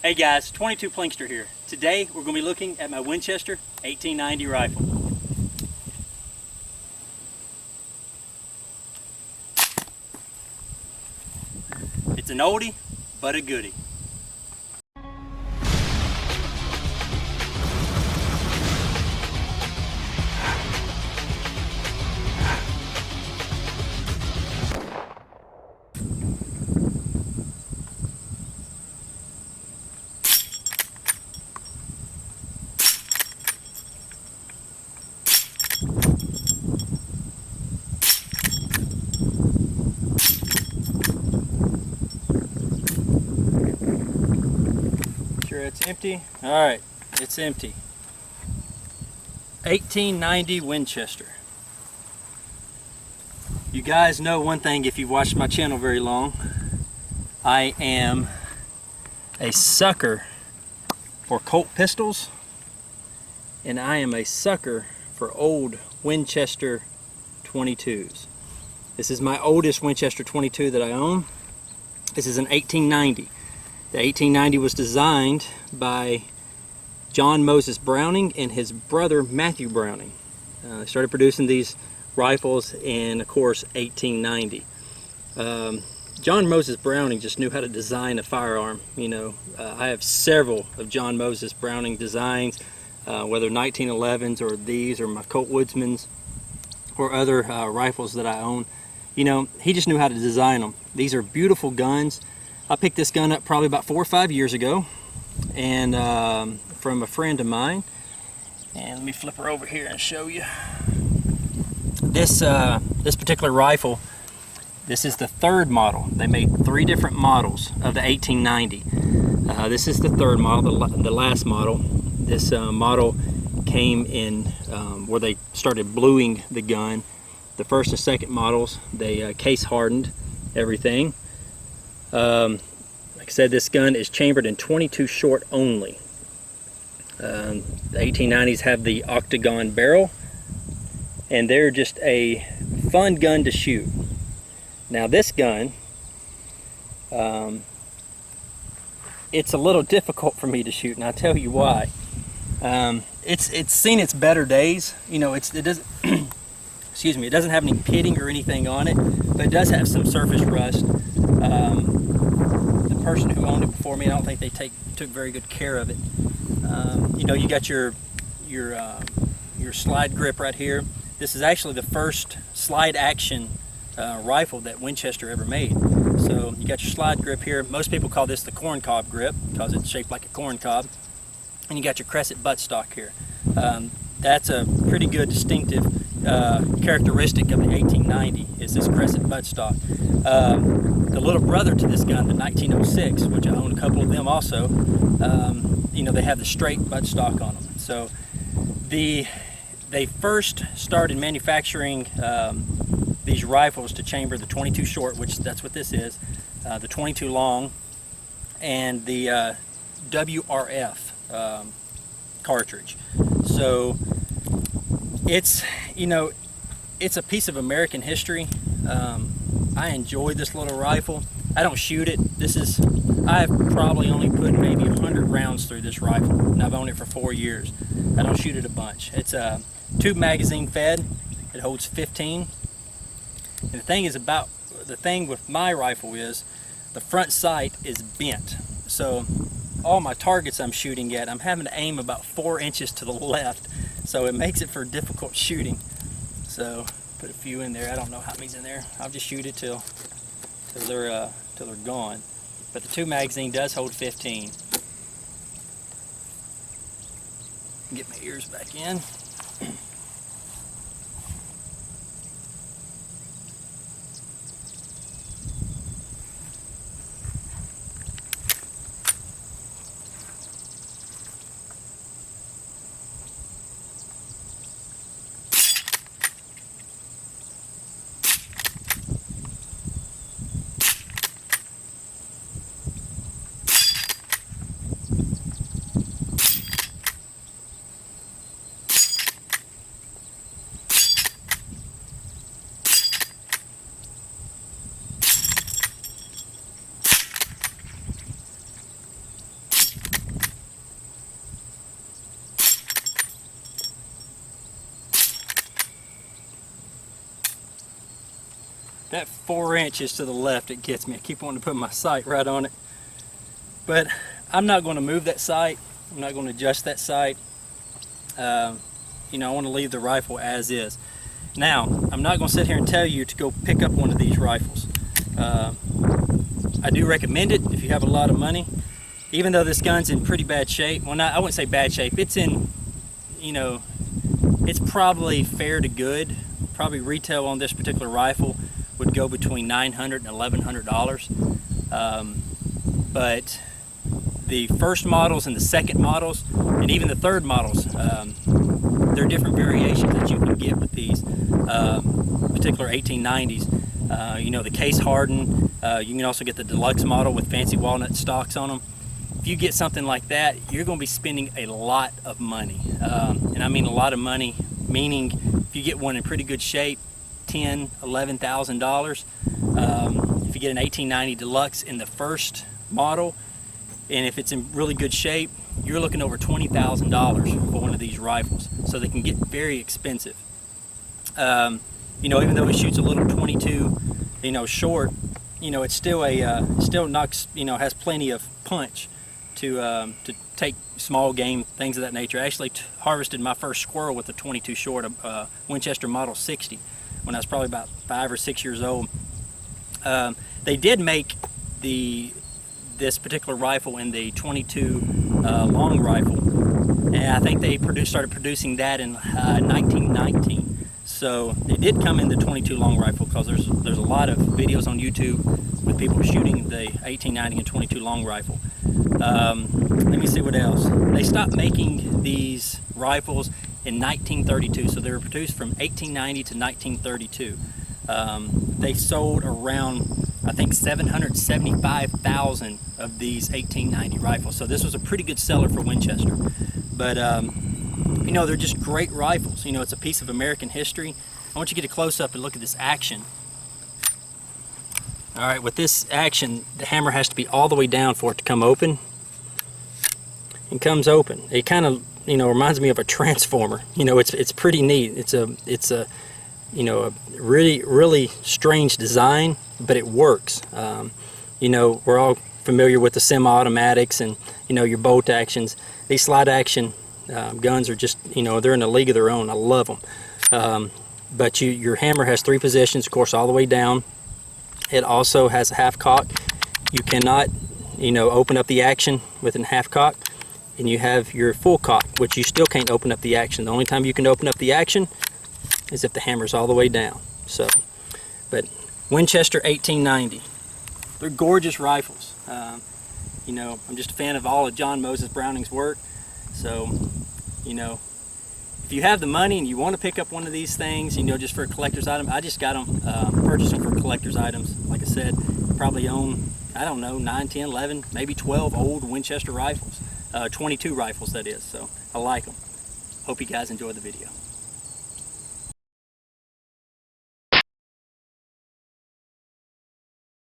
Hey guys, 22 Plinkster here. Today we're going to be looking at my Winchester 1890 rifle. It's an oldie, but a goodie. Sure it's empty? Alright, it's empty. 1890 Winchester. You guys know one thing if you've watched my channel very long. I am a sucker for Colt pistols, and I am a sucker for old Winchester 22s. This is my oldest Winchester 22 that I own. This is an 1890. The 1890 was designed by John Moses Browning and his brother Matthew Browning. They started producing these rifles in, of course, 1890. John Moses Browning just knew how to design a firearm. You know, I have several of John Moses Browning designs, whether 1911s or these or my Colt Woodsmans or other rifles that I own. You know, he just knew how to design them. These are beautiful guns. I picked this gun up probably about 4 or 5 years ago, and from a friend of mine. And let me flip her over here and show you. This particular rifle, this is the third model. They made 3 different models of the 1890. This is the third model, the last model. This model came in where they started bluing the gun. The first and second models, they case hardened everything. Like I said, this gun is chambered in 22 short only. The 1890s have the octagon barrel, and they're just a fun gun to shoot. Now this gun, it's a little difficult for me to shoot, and I'll tell you why. It's seen its better days. You know, it doesn't excuse me, it doesn't have any pitting or anything on it, but it does have some surface rust. The person who owned it before me, I don't think they took very good care of it. You know, you got your slide grip right here. This is actually the first slide action rifle that Winchester ever made. So you got your slide grip here. Most people call this the corn cob grip because it's shaped like a corn cob. And you got your crescent buttstock here. That's a pretty good distinctive characteristic of the 1890 is this crescent buttstock. The little brother to this gun, the 1906, which I own a couple of them also, you know, they have the straight buttstock on them. So they first started manufacturing these rifles to chamber the 22 short, which that's what this is, the 22 long, and the WRF cartridge. So it's, you know, it's a piece of American history. I enjoy this little rifle. I don't shoot it. I've probably only put maybe 100 rounds through this rifle, and I've owned it for 4 years. I don't shoot it a bunch. It's a tube magazine fed. It holds 15. And the thing with my rifle is the front sight is bent. So all my targets I'm shooting at, I'm having to aim about 4 inches to the left. So it makes it for difficult shooting. So put a few in there. I don't know how many's in there. I'll just shoot it till they're gone. But the tube magazine does hold 15. Get my ears back in. that 4 inches to the left, it gets me. I keep wanting to put my sight right on it. But I'm not going to move that sight. I'm not going to adjust that sight. You know, I want to leave the rifle as is. Now, I'm not going to sit here and tell you to go pick up one of these rifles. I do recommend it if you have a lot of money. Even though this gun's in pretty bad shape. Well, I wouldn't say bad shape. It's in, you know, it's probably fair to good. Probably retail on this particular rifle would go between $900 and $1,100. But the first models and the second models, and even the third models, there are different variations that you can get with these particular 1890s. You know, the case hardened. You can also get the deluxe model with fancy walnut stocks on them. If you get something like that, you're going to be spending a lot of money. And I mean a lot of money, meaning if you get one in pretty good shape, $10,000, $11,000. If you get an 1890 deluxe in the first model, and if it's in really good shape, you're looking over $20,000 for one of these rifles. So they can get very expensive. You know, even though it shoots a little 22, you know, short, you know, it's still still knocks, you know, has plenty of punch to take small game, things of that nature. I actually harvested my first squirrel with a 22 short, a Winchester Model 60, when I was probably about 5 or 6 years old. They did make this particular rifle in the 22 long rifle, and I think they started producing that in 1919. So they did come in the 22 long rifle, because there's a lot of videos on YouTube with people shooting the 1890 and 22 long rifle. Let me see what else. They stopped making these rifles in 1932, so they were produced from 1890 to 1932. They sold around, I think, 775,000 of these 1890 rifles. So this was a pretty good seller for Winchester. But you know, they're just great rifles. You know, it's a piece of American history. I want you to get a close-up and look at this action. All right, with this action, the hammer has to be all the way down for it to come open. It comes open. It kind of, you know, reminds me of a transformer. You know, it's pretty neat. It's a you know, a really strange design, but it works. You know, we're all familiar with the semi-automatics and, you know, your bolt actions. These slide action guns are just, you know, they're in a league of their own. I love them. But your hammer has 3 positions, of course, all the way down. It also has a half cock. You cannot, you know, open up the action with a half cock. And you have your full cock, which you still can't open up the action. The only time you can open up the action is if the hammer's all the way down. So, but Winchester 1890, they're gorgeous rifles. You know, I'm just a fan of all of John Moses Browning's work. So, you know, if you have the money and you want to pick up one of these things, you know, just for a collector's item, I just got them, purchased them for collector's items. Like I said, probably own, I don't know, 9, 10, 11, maybe 12 old Winchester rifles. 22 rifles, that is. So I like them. Hope you guys enjoyed the video.